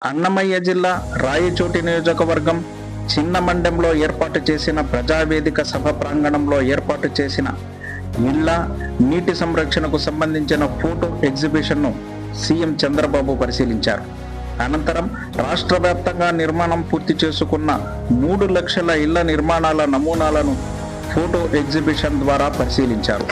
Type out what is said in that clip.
అన్నమయ్య జిల్లా రాయచోటి నియోజకవర్గం చిన్నమండెంలో ఏర్పాటు చేసిన ప్రజావేదిక సభ ప్రాంగణంలో ఏర్పాటు చేసిన ఇళ్ల నీటి సంరక్షణకు సంబంధించిన ఫోటో ఎగ్జిబిషన్ను సీఎం చంద్రబాబు పరిశీలించారు. అనంతరం రాష్ట్ర వ్యాప్తంగా నిర్మాణం పూర్తి చేసుకున్న 3 లక్షల ఇళ్ల నిర్మాణాల నమూనాలను ఫోటో ఎగ్జిబిషన్ ద్వారా పరిశీలించారు.